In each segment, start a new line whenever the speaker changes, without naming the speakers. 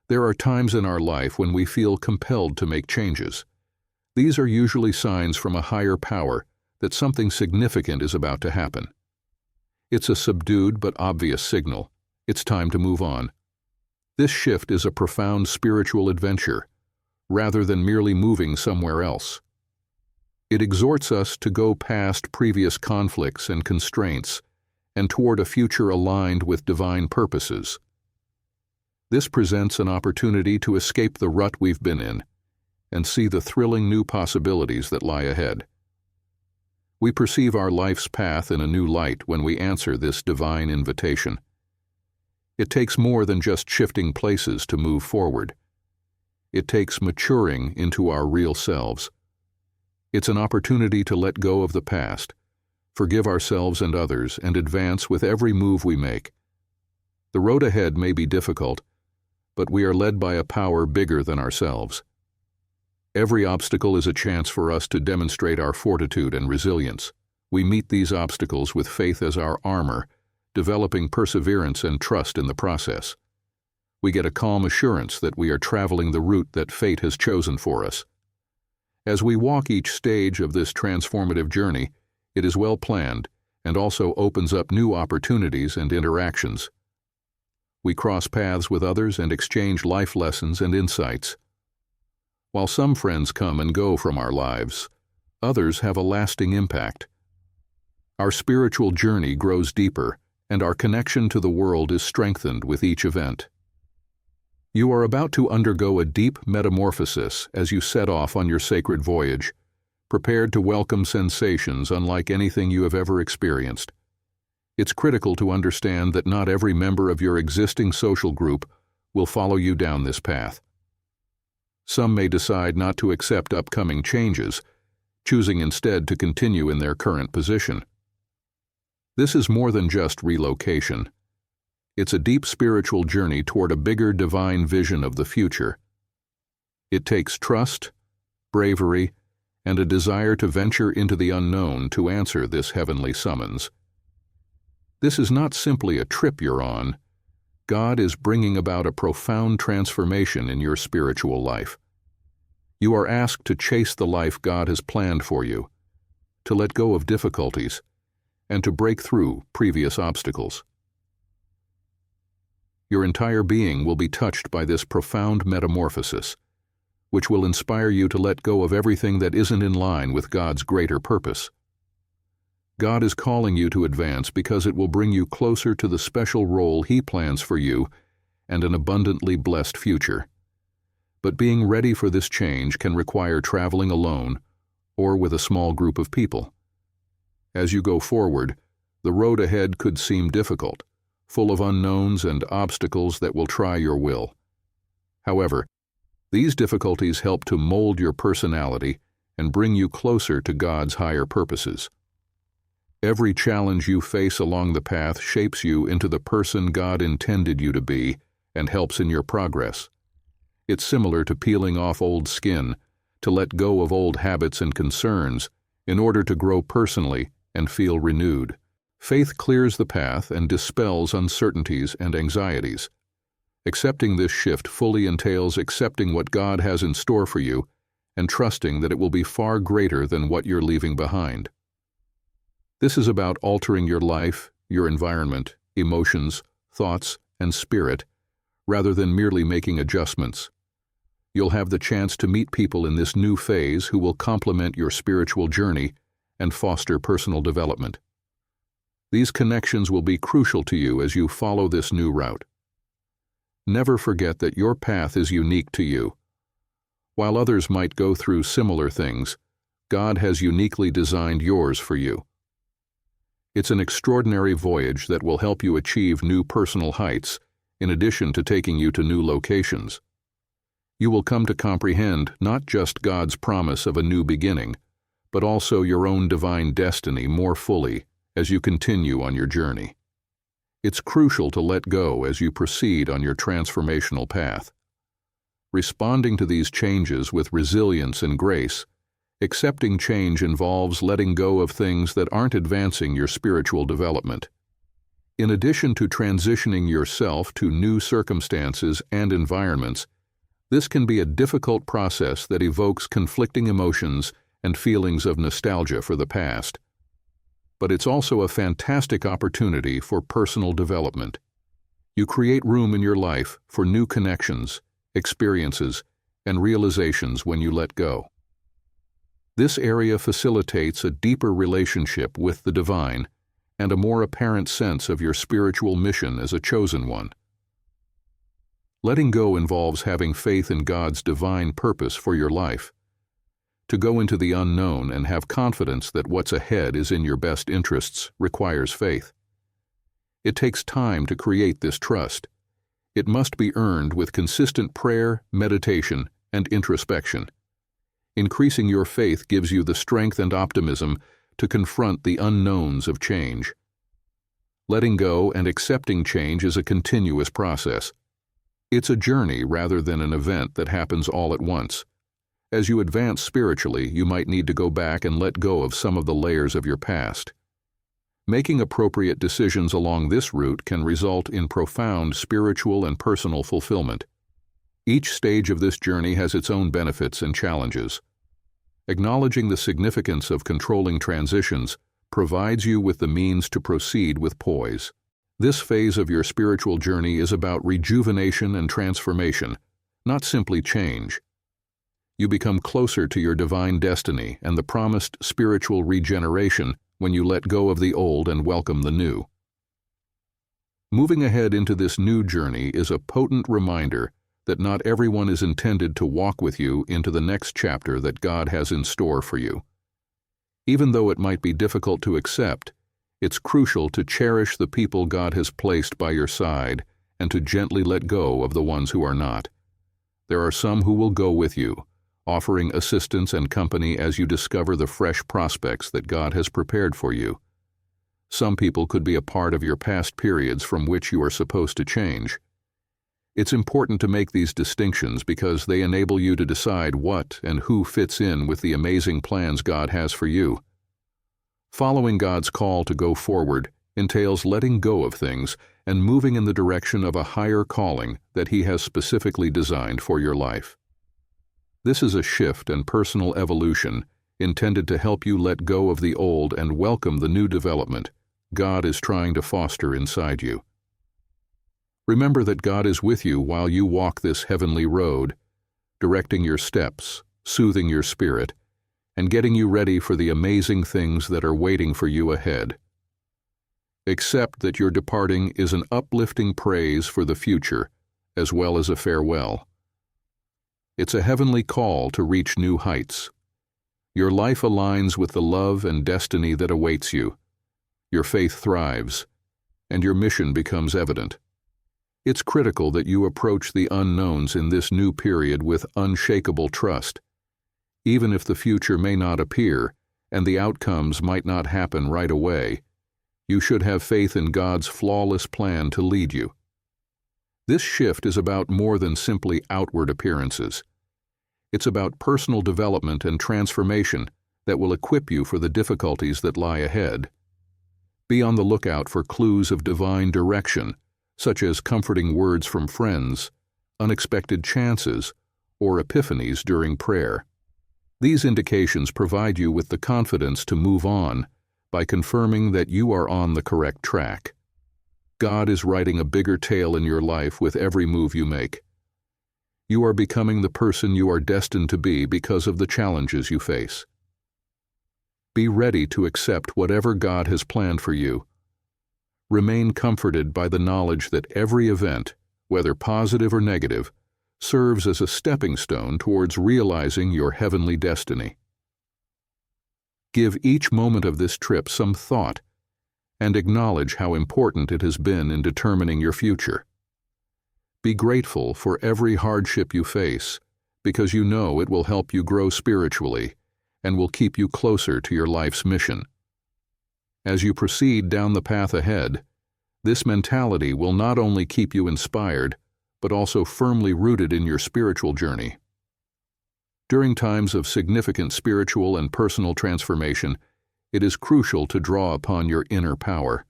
There are times in our life when we feel compelled to make changes. These are usually signs from a higher power that something significant is about to happen. It's a subdued but obvious signal. It's time to move on. This shift is a profound spiritual adventure, rather than merely moving somewhere else. It exhorts us to go past previous conflicts and constraints and toward a future aligned with divine purposes. This presents an opportunity to escape the rut we've been in and see the thrilling new possibilities that lie ahead. We perceive our life's path in a new light when we answer this divine invitation. It takes more than just shifting places to move forward. It takes maturing into our real selves. It's an opportunity to let go of the past, forgive ourselves and others, and advance with every move we make. The road ahead may be difficult, but we are led by a power bigger than ourselves. Every obstacle is a chance for us to demonstrate our fortitude and resilience. We meet these obstacles with faith as our armor, developing perseverance and trust in the process. We get a calm assurance that we are traveling the route that fate has chosen for us. As we walk each stage of this transformative journey, it is well planned and also opens up new opportunities and interactions. We cross paths with others and exchange life lessons and insights. While some friends come and go from our lives, others have a lasting impact. Our spiritual journey grows deeper, and our connection to the world is strengthened with each event. You are about to undergo a deep metamorphosis as you set off on your sacred voyage, prepared to welcome sensations unlike anything you have ever experienced. It's critical to understand that not every member of your existing social group will follow you down this path. Some may decide not to accept upcoming changes, choosing instead to continue in their current position. This is more than just relocation. It's a deep spiritual journey toward a bigger divine vision of the future. It takes trust, bravery, and a desire to venture into the unknown to answer this heavenly summons. This is not simply a trip you're on. God is bringing about a profound transformation in your spiritual life. You are asked to chase the life God has planned for you, to let go of difficulties, and to break through previous obstacles. Your entire being will be touched by this profound metamorphosis, which will inspire you to let go of everything that isn't in line with God's greater purpose. God is calling you to advance because it will bring you closer to the special role He plans for you and an abundantly blessed future. But being ready for this change can require traveling alone or with a small group of people. As you go forward, the road ahead could seem difficult, full of unknowns and obstacles that will try your will. However, these difficulties help to mold your personality and bring you closer to God's higher purposes. Every challenge you face along the path shapes you into the person God intended you to be and helps in your progress. It's similar to peeling off old skin, to let go of old habits and concerns in order to grow personally and feel renewed. Faith clears the path and dispels uncertainties and anxieties. Accepting this shift fully entails accepting what God has in store for you and trusting that it will be far greater than what you're leaving behind. This is about altering your life, your environment, emotions, thoughts, and spirit, rather than merely making adjustments. You'll have the chance to meet people in this new phase who will complement your spiritual journey and foster personal development. These connections will be crucial to you as you follow this new route. Never forget that your path is unique to you. While others might go through similar things, God has uniquely designed yours for you. It's an extraordinary voyage that will help you achieve new personal heights, in addition to taking you to new locations. You will come to comprehend not just God's promise of a new beginning, but also your own divine destiny more fully as you continue on your journey. It's crucial to let go as you proceed on your transformational path. Responding to these changes with resilience and grace, accepting change involves letting go of things that aren't advancing your spiritual development. In addition to transitioning yourself to new circumstances and environments, this can be a difficult process that evokes conflicting emotions and feelings of nostalgia for the past. But it's also a fantastic opportunity for personal development. You create room in your life for new connections, experiences, and realizations when you let go. This area facilitates a deeper relationship with the divine and a more apparent sense of your spiritual mission as a chosen one. Letting go involves having faith in God's divine purpose for your life. To go into the unknown and have confidence that what's ahead is in your best interests requires faith. It takes time to create this trust. It must be earned with consistent prayer, meditation, and introspection. Increasing your faith gives you the strength and optimism to confront the unknowns of change. Letting go and accepting change is a continuous process. It's a journey rather than an event that happens all at once. As you advance spiritually, you might need to go back and let go of some of the layers of your past. Making appropriate decisions along this route can result in profound spiritual and personal fulfillment. Each stage of this journey has its own benefits and challenges. Acknowledging the significance of controlling transitions provides you with the means to proceed with poise. This phase of your spiritual journey is about rejuvenation and transformation, not simply change. You become closer to your divine destiny and the promised spiritual regeneration when you let go of the old and welcome the new. Moving ahead into this new journey is a potent reminder that not everyone is intended to walk with you into the next chapter that God has in store for you. Even though it might be difficult to accept, it's crucial to cherish the people God has placed by your side and to gently let go of the ones who are not. There are some who will go with you, offering assistance and company as you discover the fresh prospects that God has prepared for you. Some people could be a part of your past periods from which you are supposed to change. It's important to make these distinctions because they enable you to decide what and who fits in with the amazing plans God has for you. Following God's call to go forward entails letting go of things and moving in the direction of a higher calling that He has specifically designed for your life. This is a shift and personal evolution intended to help you let go of the old and welcome the new development God is trying to foster inside you. Remember that God is with you while you walk this heavenly road, directing your steps, soothing your spirit, and getting you ready for the amazing things that are waiting for you ahead. Accept that your departing is an uplifting praise for the future, as well as a farewell. It's a heavenly call to reach new heights. Your life aligns with the love and destiny that awaits you. Your faith thrives, and your mission becomes evident. It's critical that you approach the unknowns in this new period with unshakable trust. Even if the future may not appear, and the outcomes might not happen right away, you should have faith in God's flawless plan to lead you. This shift is about more than simply outward appearances. It's about personal development and transformation that will equip you for the difficulties that lie ahead. Be on the lookout for clues of divine direction, such as comforting words from friends, unexpected chances, or epiphanies during prayer. These indications provide you with the confidence to move on by confirming that you are on the correct track. God is writing a bigger tale in your life with every move you make. You are becoming the person you are destined to be because of the challenges you face. Be ready to accept whatever God has planned for you. Remain comforted by the knowledge that every event, whether positive or negative, serves as a stepping stone towards realizing your heavenly destiny. Give each moment of this trip some thought and acknowledge how important it has been in determining your future. Be grateful for every hardship you face because you know it will help you grow spiritually and will keep you closer to your life's mission. As you proceed down the path ahead, this mentality will not only keep you inspired, but also firmly rooted in your spiritual journey. During times of significant spiritual and personal transformation, it is crucial to draw upon your inner power.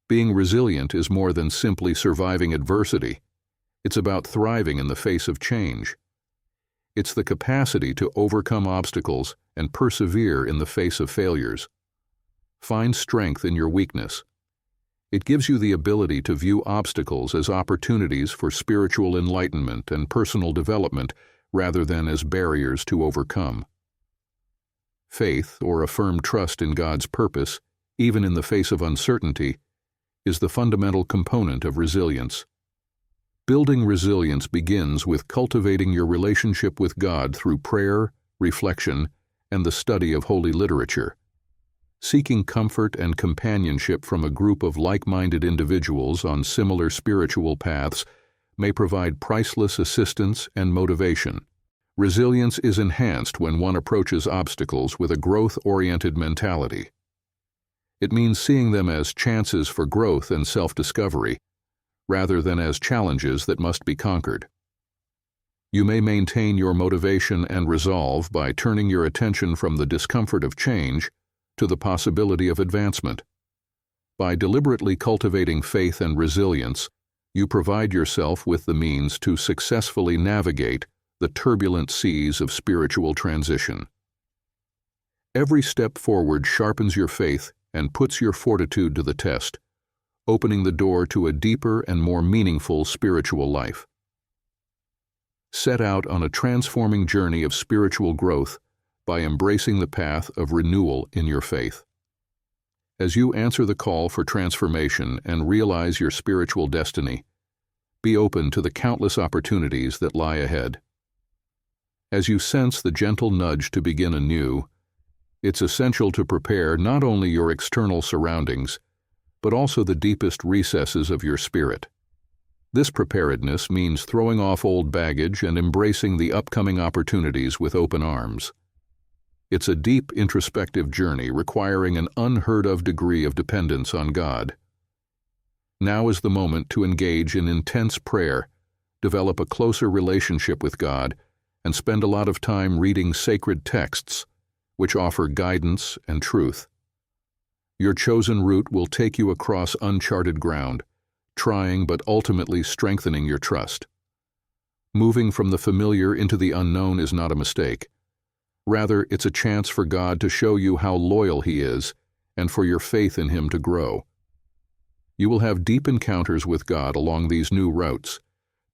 Being resilient is more than simply surviving adversity. It's about thriving in the face of change. It's the capacity to overcome obstacles and persevere in the face of failures. Find strength in your weakness. It gives you the ability to view obstacles as opportunities for spiritual enlightenment and personal development rather than as barriers to overcome. Faith, or a firm trust in God's purpose, even in the face of uncertainty, is the fundamental component of resilience. Building resilience begins with cultivating your relationship with God through prayer, reflection, and the study of holy literature. Seeking comfort and companionship from a group of like-minded individuals on similar spiritual paths may provide priceless assistance and motivation. Resilience is enhanced when one approaches obstacles with a growth-oriented mentality. It means seeing them as chances for growth and self-discovery, rather than as challenges that must be conquered. You may maintain your motivation and resolve by turning your attention from the discomfort of change to the possibility of advancement. By deliberately cultivating faith and resilience, you provide yourself with the means to successfully navigate the turbulent seas of spiritual transition. Every step forward sharpens your faith and puts your fortitude to the test, opening the door to a deeper and more meaningful spiritual life. Set out on a transforming journey of spiritual growth by embracing the path of renewal in your faith. As you answer the call for transformation and realize your spiritual destiny, be open to the countless opportunities that lie ahead. As you sense the gentle nudge to begin anew, it's essential to prepare not only your external surroundings, but also the deepest recesses of your spirit. This preparedness means throwing off old baggage and embracing the upcoming opportunities with open arms. It's a deep introspective journey requiring an unheard-of degree of dependence on God. Now is the moment to engage in intense prayer, develop a closer relationship with God, and spend a lot of time reading sacred texts, which offer guidance and truth. Your chosen route will take you across uncharted ground, trying but ultimately strengthening your trust. Moving from the familiar into the unknown is not a mistake. Rather, it's a chance for God to show you how loyal He is and for your faith in Him to grow. You will have deep encounters with God along these new routes,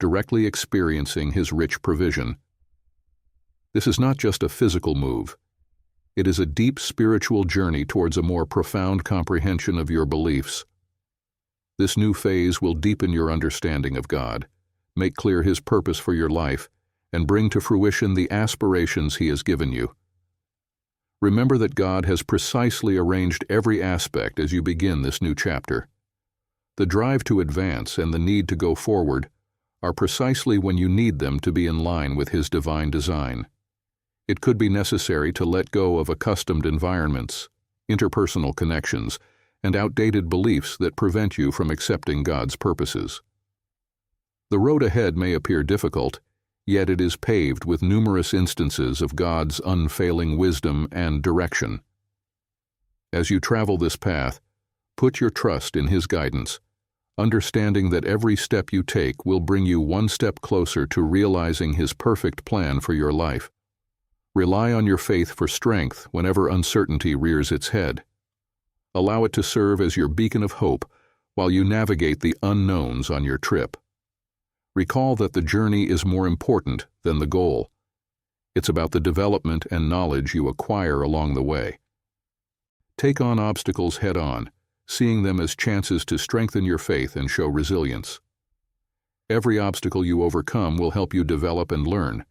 directly experiencing His rich provision. This is not just a physical move. It is a deep spiritual journey towards a more profound comprehension of your beliefs. This new phase will deepen your understanding of God, make clear His purpose for your life, and bring to fruition the aspirations He has given you. Remember that God has precisely arranged every aspect as you begin this new chapter. The drive to advance and the need to go forward are precisely when you need them to be in line with His divine design. It could be necessary to let go of accustomed environments, interpersonal connections, and outdated beliefs that prevent you from accepting God's purposes. The road ahead may appear difficult, yet it is paved with numerous instances of God's unfailing wisdom and direction. As you travel this path, put your trust in His guidance, understanding that every step you take will bring you one step closer to realizing His perfect plan for your life. Rely on your faith for strength whenever uncertainty rears its head. Allow it to serve as your beacon of hope while you navigate the unknowns on your trip. Recall that the journey is more important than the goal. It's about the development and knowledge you acquire along the way. Take on obstacles head-on, seeing them as chances to strengthen your faith and show resilience. Every obstacle you overcome will help you develop and learn,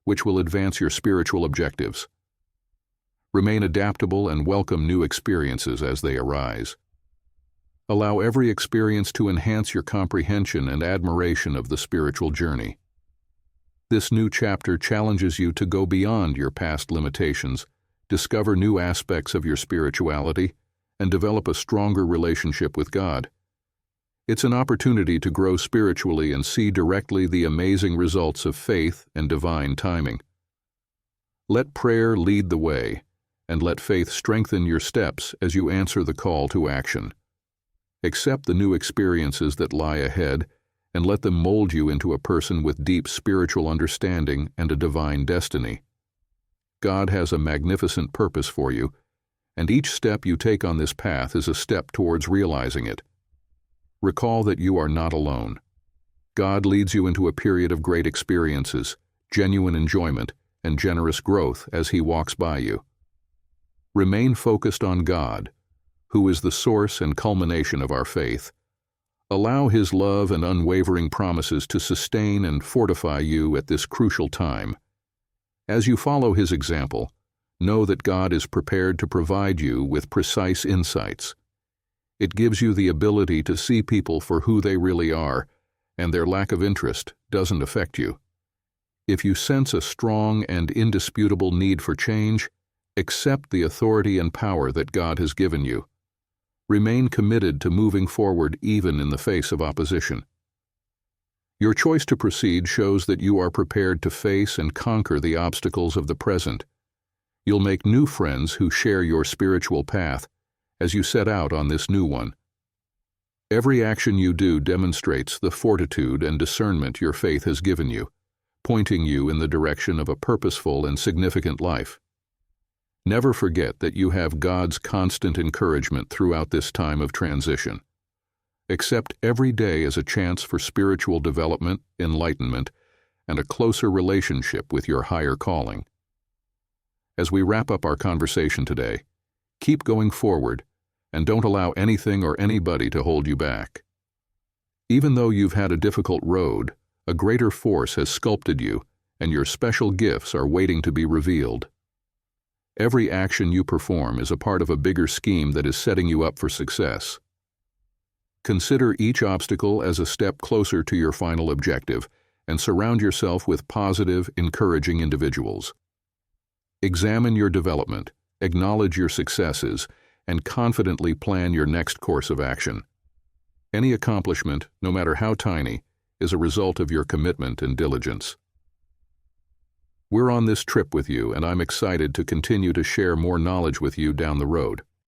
which will advance your spiritual objectives. Remain adaptable and welcome new experiences as they arise. Allow every experience to enhance your comprehension and admiration of the spiritual journey. This new chapter challenges you to go beyond your past limitations, discover new aspects of your spirituality, and develop a stronger relationship with God. It's an opportunity to grow spiritually and see directly the amazing results of faith and divine timing. Let prayer lead the way, and let faith strengthen your steps as you answer the call to action. Accept the new experiences that lie ahead and let them mold you into a person with deep spiritual understanding and a divine destiny. God has a magnificent purpose for you, and each step you take on this path is a step towards realizing it. Recall that you are not alone. God leads you into a period of great experiences, genuine enjoyment, and generous growth as He walks by you. Remain focused on God, who is the source and culmination of our faith. Allow His love and unwavering promises to sustain and fortify you at this crucial time. As you follow His example, know that God is prepared to provide you with precise insights. It gives you the ability to see people for who they really are, and their lack of interest doesn't affect you. If you sense a strong and indisputable need for change, accept the authority and power that God has given you. Remain committed to moving forward even in the face of opposition. Your choice to proceed shows that you are prepared to face and conquer the obstacles of the present. You'll make new friends who share your spiritual path as you set out on this new one. Every action you do demonstrates the fortitude and discernment your faith has given you, pointing you in the direction of a purposeful and significant life. Never forget that you have God's constant encouragement throughout this time of transition. Accept every day as a chance for spiritual development, enlightenment, and a closer relationship with your higher calling. As we wrap up our conversation today, keep going forward and don't allow anything or anybody to hold you back. Even though you've had a difficult road, a greater force has sculpted you, and your special gifts are waiting to be revealed. Every action you perform is a part of a bigger scheme that is setting you up for success. Consider each obstacle as a step closer to your final objective, and surround yourself with positive, encouraging individuals. Examine your development, acknowledge your successes, and confidently plan your next course of action. Any accomplishment, no matter how tiny, is a result of your commitment and diligence. We're on this trip with you, and I'm excited to continue to share more knowledge with you down the road.